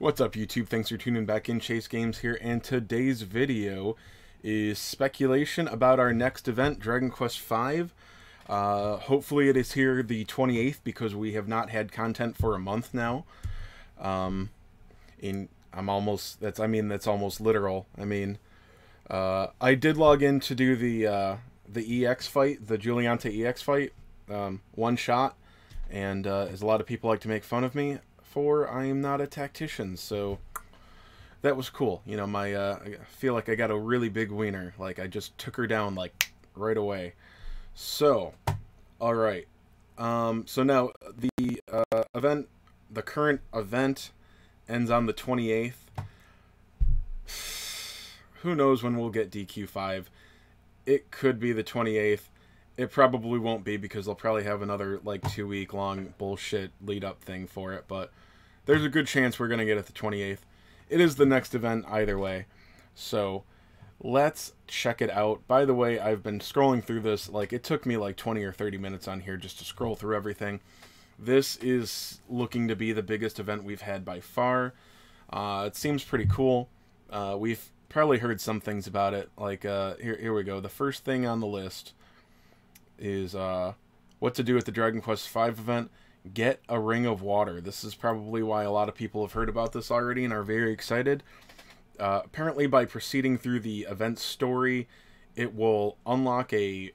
What's up, YouTube? Thanks for tuning back in. Chase Games here, and today's video is speculation about our next event, Dragon Quest V. Hopefully it is here the 28th, because we have not had content for a month now. That's almost literal. I did log in to do the EX fight, the Julianta EX fight, one shot, and as a lot of people like to make fun of me for, I am not a tactician, so that was cool. You know, I feel like I got a really big wiener. Like, I just took her down, like, right away. So, alright. So now, the current event ends on the 28th. Who knows when we'll get DQ5. It could be the 28th. It probably won't be, because they'll probably have another, like, 2-week long bullshit lead-up thing for it, but there's a good chance we're going to get it the 28th. It is the next event either way, so let's check it out. By the way, I've been scrolling through this. Like, it took me like 20 or 30 minutes on here just to scroll through everything. This is looking to be the biggest event we've had by far. It seems pretty cool. We've probably heard some things about it. Like, here we go. The first thing on the list is what to do at the Dragon Quest V event. Get a ring of water. This is probably why a lot of people have heard about this already and are very excited. Apparently, by proceeding through the event story, it will unlock a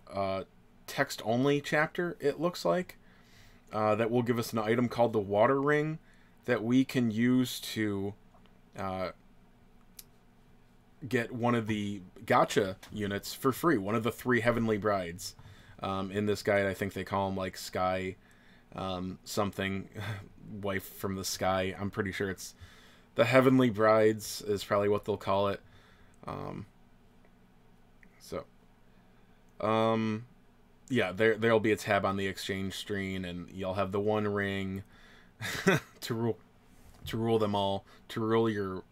text-only chapter, it looks like, that will give us an item called the Water Ring that we can use to get one of the gacha units for free, one of the 3 Heavenly Brides. In this guide, I think they call them, like, Sky something, wife from the sky. I'm pretty sure it's the Heavenly Brides is probably what they'll call it. Yeah, there'll be a tab on the exchange screen, and you'll have the one ring to rule them all. To rule your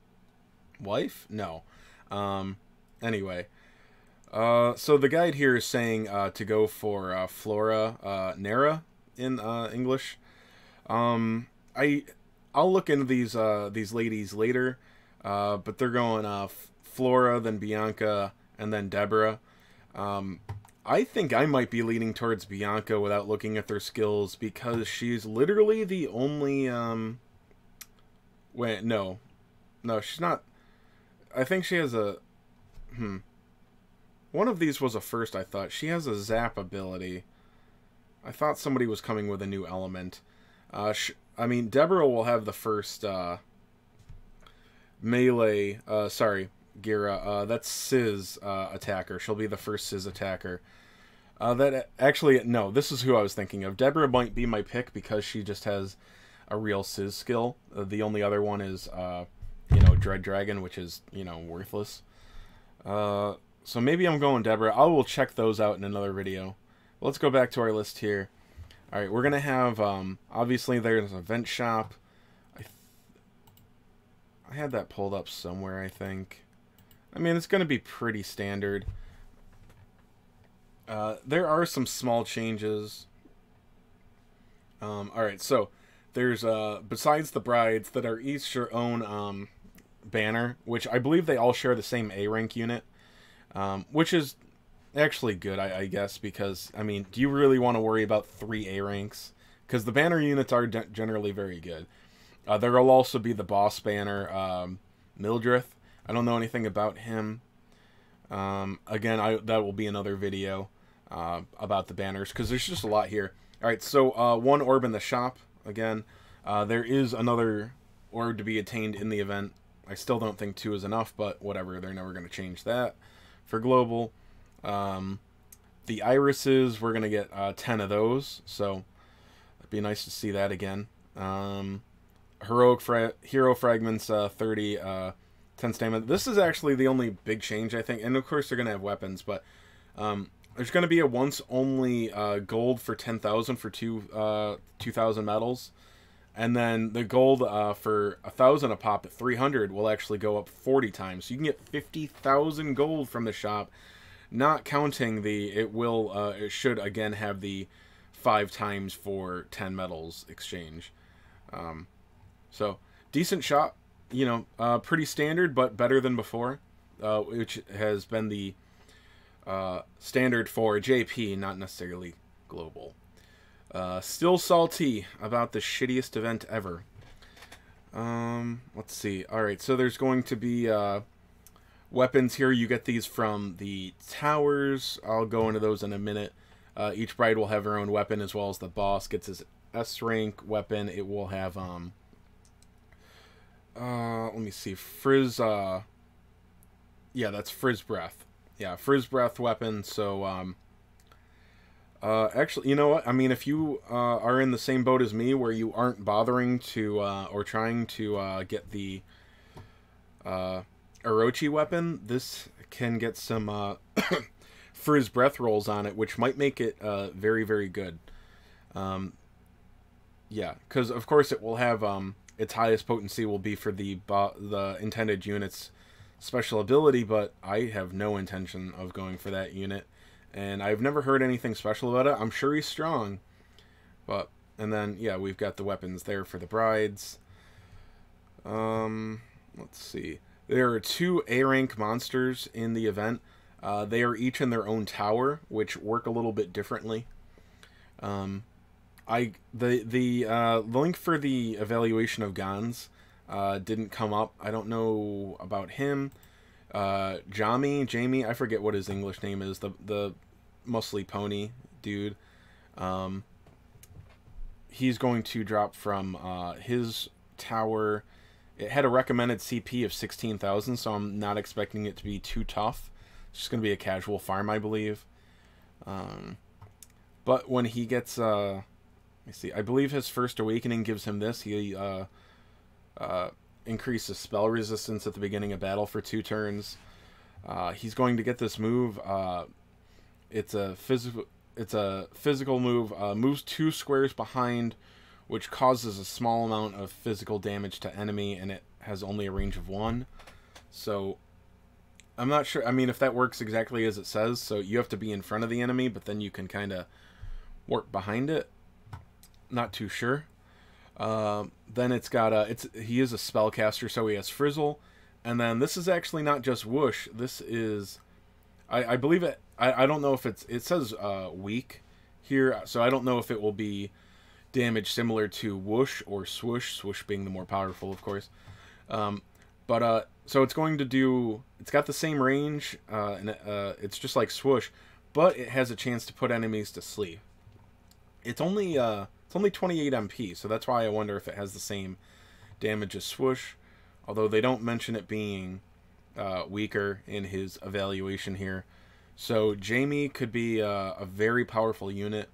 wife? No. Anyway. So the guide here is saying to go for Flora Nera in English. I'll look into these ladies later, but they're going Flora, then Bianca, and then Deborah. I think I might be leaning towards Bianca without looking at their skills, because she's literally the only wait, no, she's not. I think she has a one of these was a first, I thought. She has a zap ability. I thought somebody was coming with a new element. Deborah will have the first melee, Gira. That's Sizz attacker. She'll be the first Sizz attacker. No, this is who I was thinking of. Deborah might be my pick because she just has a real Sizz skill. The only other one is, Dread Dragon, which is, worthless. So maybe I'm going Deborah. I will check those out in another video. Let's go back to our list here. Alright, we're going to have, obviously there's an event shop. I had that pulled up somewhere, I think. It's going to be pretty standard. There are some small changes. Alright, so there's, besides the brides that are each their own banner, which I believe they all share the same A rank unit. Which is actually good, I guess, because, do you really want to worry about 3 A ranks? Because the banner units are generally very good. There will also be the boss banner, Mildreth. I don't know anything about him. Again, that will be another video about the banners, because there's just a lot here. Alright, so 1 orb in the shop, again. There is another orb to be attained in the event. I still don't think 2 is enough, but whatever, they're never going to change that. For global, the irises, we're going to get 10 of those, so it'd be nice to see that again. Hero fragments, 30, 10 stamina. This is actually the only big change, I think, and of course they're going to have weapons, but there's going to be a once-only gold for 10,000 for 2,000 medals. And then the gold for 1,000 a pop at 300 will actually go up 40 times. So you can get 50,000 gold from the shop, not counting it should again have the 5 times for 10 medals exchange. So decent shop. you know, pretty standard, but better than before, which has been the standard for JP, not necessarily global. Still salty about the shittiest event ever. Let's see. Alright, so there's going to be weapons here. You get these from the towers. I'll go into those in a minute. Each bride will have her own weapon, as well as the boss gets his S rank weapon. It will have let me see, Frizz, yeah, that's Frizz Breath. Yeah, Frizz Breath weapon. So actually, you know what? I mean, if you are in the same boat as me, where you aren't bothering to or trying to get the Orochi weapon, this can get some Frizz Breath rolls on it, which might make it very, very good. Yeah, because of course it will have its highest potency will be for the intended unit's special ability, but I have no intention of going for that unit, and I've never heard anything special about it. I'm sure he's strong, but and then yeah, we've got the weapons there for the brides. Let's see. There are 2 A rank monsters in the event. They are each in their own tower, which work a little bit differently. The link for the evaluation of Gans didn't come up. I don't know about him. Jamie, I forget what his English name is. The muscly pony dude. He's going to drop from his tower. It had a recommended CP of 16,000, so I'm not expecting it to be too tough. It's just going to be a casual farm, I believe. But when he gets let me see. I believe his first awakening gives him this. He increases spell resistance at the beginning of battle for 2 turns. He's going to get this move. It's a physical move. Moves 2 squares behind, which causes a small amount of physical damage to enemy, and it has only a range of 1. So I'm not sure. I mean, if that works exactly as it says, so you have to be in front of the enemy, but then you can kind of work behind it. Not too sure. Then it's got he is a spellcaster, so he has Frizzle, and then this is actually not just Whoosh. This is, I believe it. I don't know if it says weak here, so I don't know if it will be damage similar to Whoosh or Swoosh. Swoosh being the more powerful, of course. So it's going to do. It's got the same range, and it's just like Swoosh, but it has a chance to put enemies to sleep. It's only 28 MP, so that's why I wonder if it has the same damage as Swoosh, although they don't mention it being weaker in his evaluation here. So Jamie could be a very powerful unit.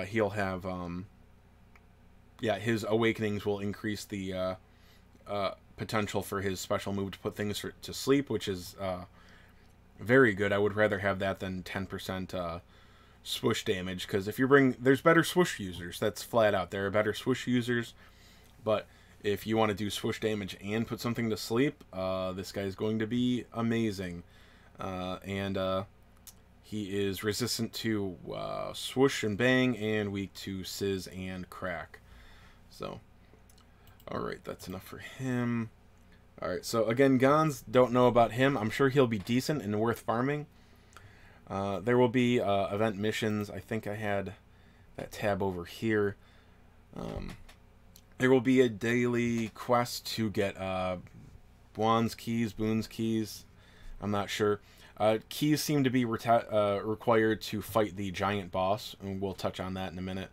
He'll have, yeah, his awakenings will increase the potential for his special move to put things to sleep, which is very good. I would rather have that than 10% Swoosh damage, because if you there's better Swoosh users. That's flat out. There are better Swoosh users, but if you want to do Swoosh damage and put something to sleep, this guy's going to be amazing. And he is resistant to Swoosh and Bang, and weak to Sizz and Crack. So, alright, that's enough for him. Alright, so again, Gans, don't know about him. I'm sure he'll be decent and worth farming. There will be event missions. I think I had that tab over here. There will be a daily quest to get Bwan's keys, Boon's keys. I'm not sure. Keys seem to be required to fight the giant boss, and we'll touch on that in a minute.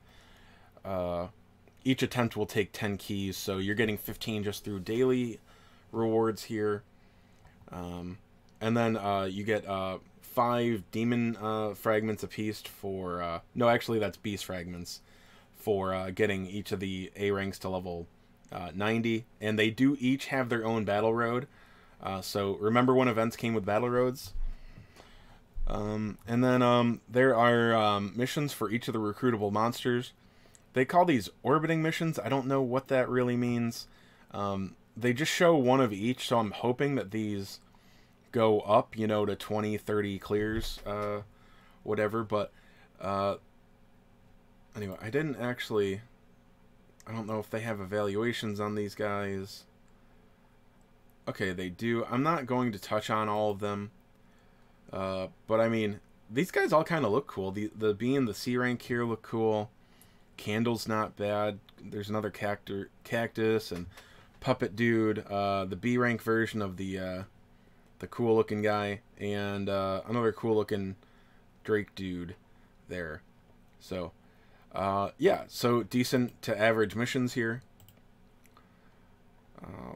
Each attempt will take 10 keys, so you're getting 15 just through daily rewards here. And then you get 5 demon fragments apiece for... no, actually that's beast fragments for getting each of the A ranks to level 90. And they do each have their own battle road. So remember when events came with battle roads? And then there are missions for each of the recruitable monsters. They call these orbiting missions. I don't know what that really means. They just show one of each, so I'm hoping that these go up, you know, to 20, 30 clears, whatever. But anyway, I don't know if they have evaluations on these guys. Okay, they do. I'm not going to touch on all of them. But I mean, these guys all kind of look cool. The B and the C rank here look cool. Candle's not bad. There's another cactus and puppet dude. The B rank version of the cool looking guy, and another cool looking Drake dude there. So yeah, so decent to average missions here.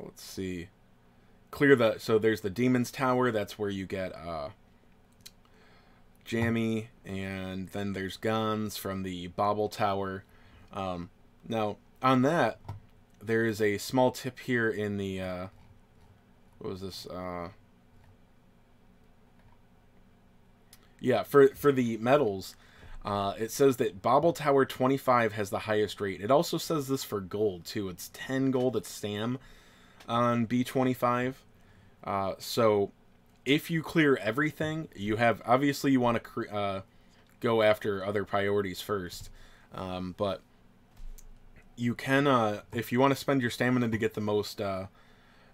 Let's see. So there's the Demon's Tower. That's where you get Jammy, and then there's guns from the Bobble Tower. Now, on that, there is a small tip here in the, what was this? Yeah, for the medals, it says that Bobble Tower 25 has the highest rate. It also says this for gold, too. It's 10 gold at Stam on B25. So if you clear everything, you have, obviously you want to go after other priorities first. But you can, if you want to spend your stamina to get the most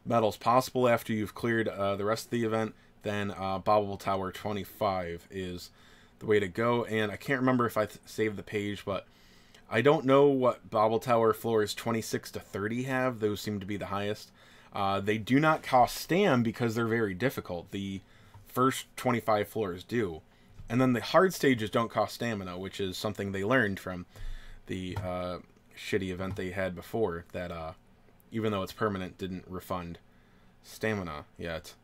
medals possible after you've cleared the rest of the event, then Bobble Tower 25 is the way to go. And I can't remember if I saved the page, but I don't know what Bobble Tower floors 26 to 30 have. Those seem to be the highest. They do not cost Stam because they're very difficult. The first 25 floors do. And then the hard stages don't cost stamina, which is something they learned from the shitty event they had before that, even though it's permanent, didn't refund stamina yet.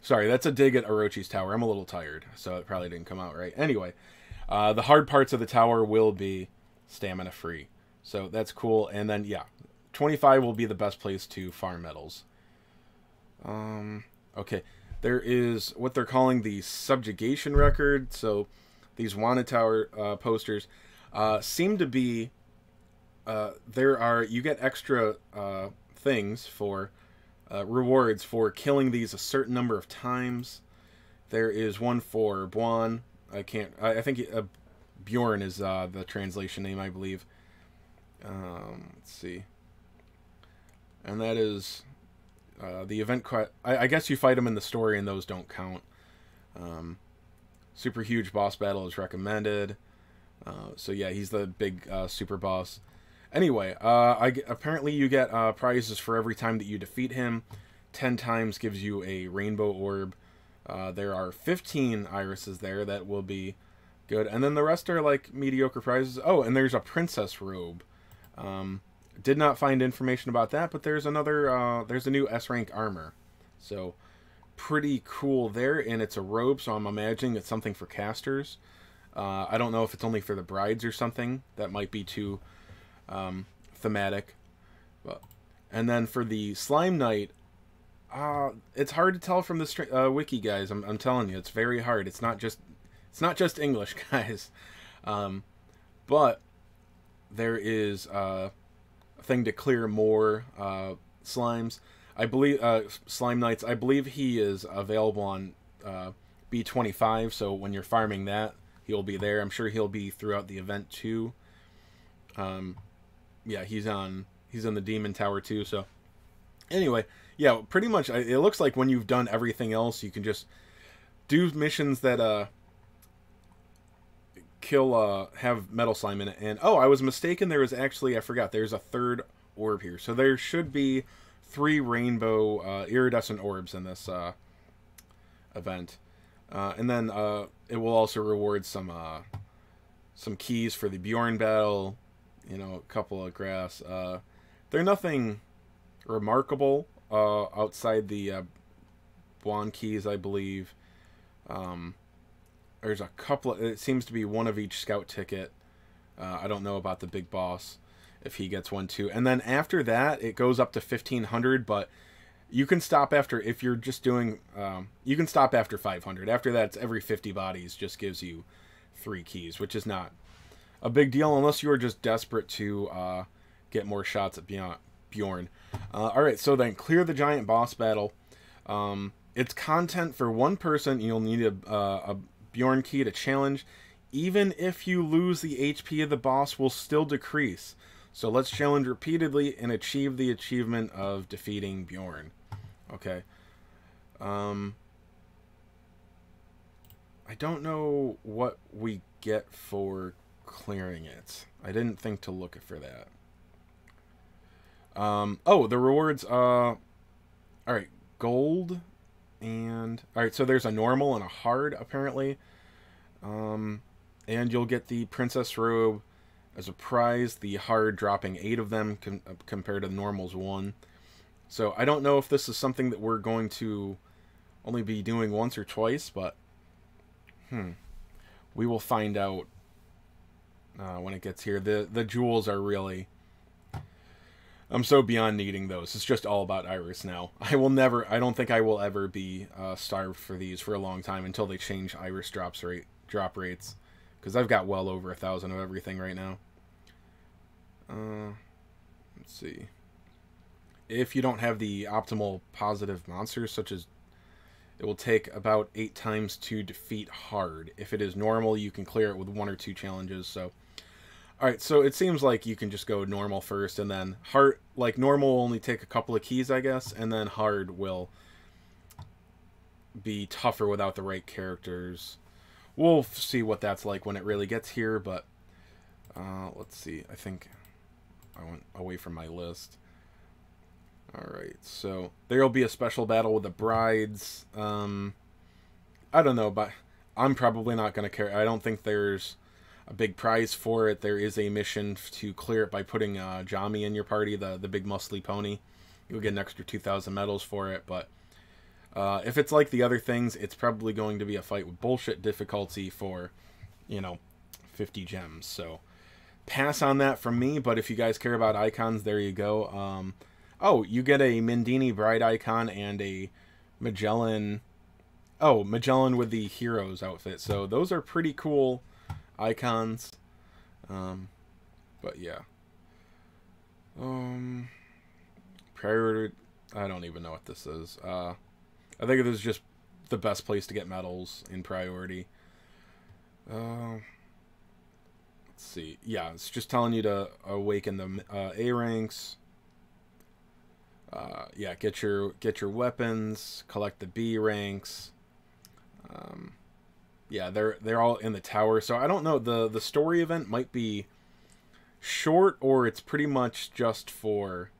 Sorry, that's a dig at Orochi's tower. I'm a little tired, so it probably didn't come out right. Anyway, the hard parts of the tower will be stamina free. So that's cool. And then, yeah, 25 will be the best place to farm medals. Okay, there is what they're calling the subjugation record. So these wanted tower posters seem to be, you get extra things for rewards for killing these a certain number of times. There is one for Buon. I think Bjorn is the translation name, I believe. Let's see. And that is the event. I guess you fight them in the story, and those don't count. Super huge boss battle is recommended. So yeah, he's the big super boss. Anyway, apparently you get prizes for every time that you defeat him. 10 times gives you a rainbow orb. There are 15 irises there that will be good. And then the rest are like mediocre prizes. Oh, and there's a princess robe. Did not find information about that, but there's another, there's a new S-rank armor. So, pretty cool there, and it's a robe, so I'm imagining it's something for casters. I don't know if it's only for the brides or something. That might be too thematic. And then for the Slime Knight, it's hard to tell from this wiki, guys. I'm telling you, it's very hard. It's not just English, guys. But there is a thing to clear more slimes. I believe Slime Knights. I believe he is available on B25. So when you're farming that, he'll be there. I'm sure he'll be throughout the event too. Yeah, he's in the Demon Tower too. So anyway, yeah, pretty much it looks like when you've done everything else, you can just do missions that have metal slime in it. And oh, I was mistaken, there was actually, I forgot, there's a third orb here. So there should be 3 rainbow iridescent orbs in this event. And then it will also reward some keys for the Bjorn battle, you know, a couple of graphs. They're nothing remarkable outside the Buon keys, I believe. There's a couple, it seems to be one of each scout ticket. I don't know about the big boss, if he gets one too. And then after that, it goes up to 1,500, but you can stop after, if you're just doing, you can stop after 500. After that, it's every 50 bodies just gives you 3 keys, which is not a big deal unless you are just desperate to get more shots at Bjorn. Alright, so then clear the giant boss battle. It's content for 1 person. You'll need a Bjorn key to challenge. Even if you lose, the HP of the boss will still decrease. So let's challenge repeatedly and achieve the achievement of defeating Bjorn. Okay. I don't know what we get for clearing it. I didn't think to look for that. Oh, the rewards, alright, gold, and, alright, so there's a normal and a hard, apparently. And you'll get the princess robe as a prize, the hard dropping 8 of them compared to the normal's 1. So I don't know if this is something that we're going to only be doing once or twice, but we will find out when it gets here. The jewels are really... I'm so beyond needing those. It's just all about Iris now. I don't think I will ever be starved for these for a long time until they change Iris drop rates. Because I've got well over 1,000 of everything right now. Let's see. If you don't have the optimal positive monsters, such as... It will take about 8 times to defeat hard. If it is normal, you can clear it with 1 or 2 challenges, so... Alright, so it seems like you can just go normal first, and then hard... Like, normal will only take a couple of keys, I guess, and then hard will be tougher without the right characters. We'll see what that's like when it really gets here, but... let's see, I think I went away from my list. Alright, so there will be a special battle with the brides. I don't know, but I'm probably not going to care. I don't think there's a big prize for it. There is a mission to clear it by putting Jami in your party, the big muscly pony. You'll get an extra 2,000 medals for it, but if it's like the other things, it's probably going to be a fight with bullshit difficulty for, 50 gems. So pass on that from me, but if you guys care about icons, there you go. Oh, you get a Mindini bride icon and a Magellan... Oh, Magellan with the hero's outfit. So those are pretty cool icons. But yeah. Priority... I don't even know what this is. I think this is just the best place to get medals in priority. Let's see. Yeah, it's just telling you to awaken the A ranks. Yeah, get your weapons, collect the B ranks. Yeah, they're all in the tower. So I don't know, the story event might be short, or it's pretty much just for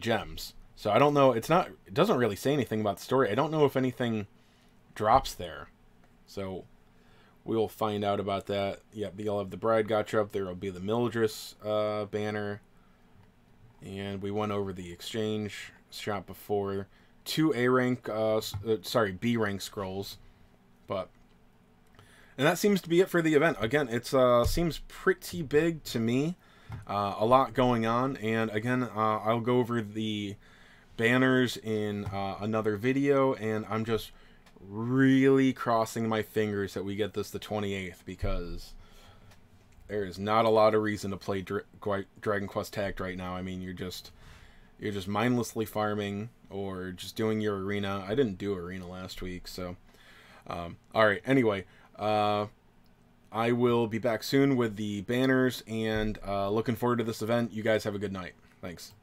gems. So I don't know, it doesn't really say anything about the story. I don't know if anything drops there. So we'll find out about that. Yep, you'll have the bride gotcha up. There will be the Mildress banner. And we went over the exchange shop before. 2 B rank scrolls. And that seems to be it for the event. Again, it seems pretty big to me. A lot going on. And again, I'll go over the banners in another video. And I'm just really crossing my fingers that we get this the 28th, because there is not a lot of reason to play Dragon Quest Tact right now. I mean, you're just mindlessly farming or just doing your arena. I didn't do arena last week, so all right. Anyway, I will be back soon with the banners, and looking forward to this event. You guys have a good night. Thanks.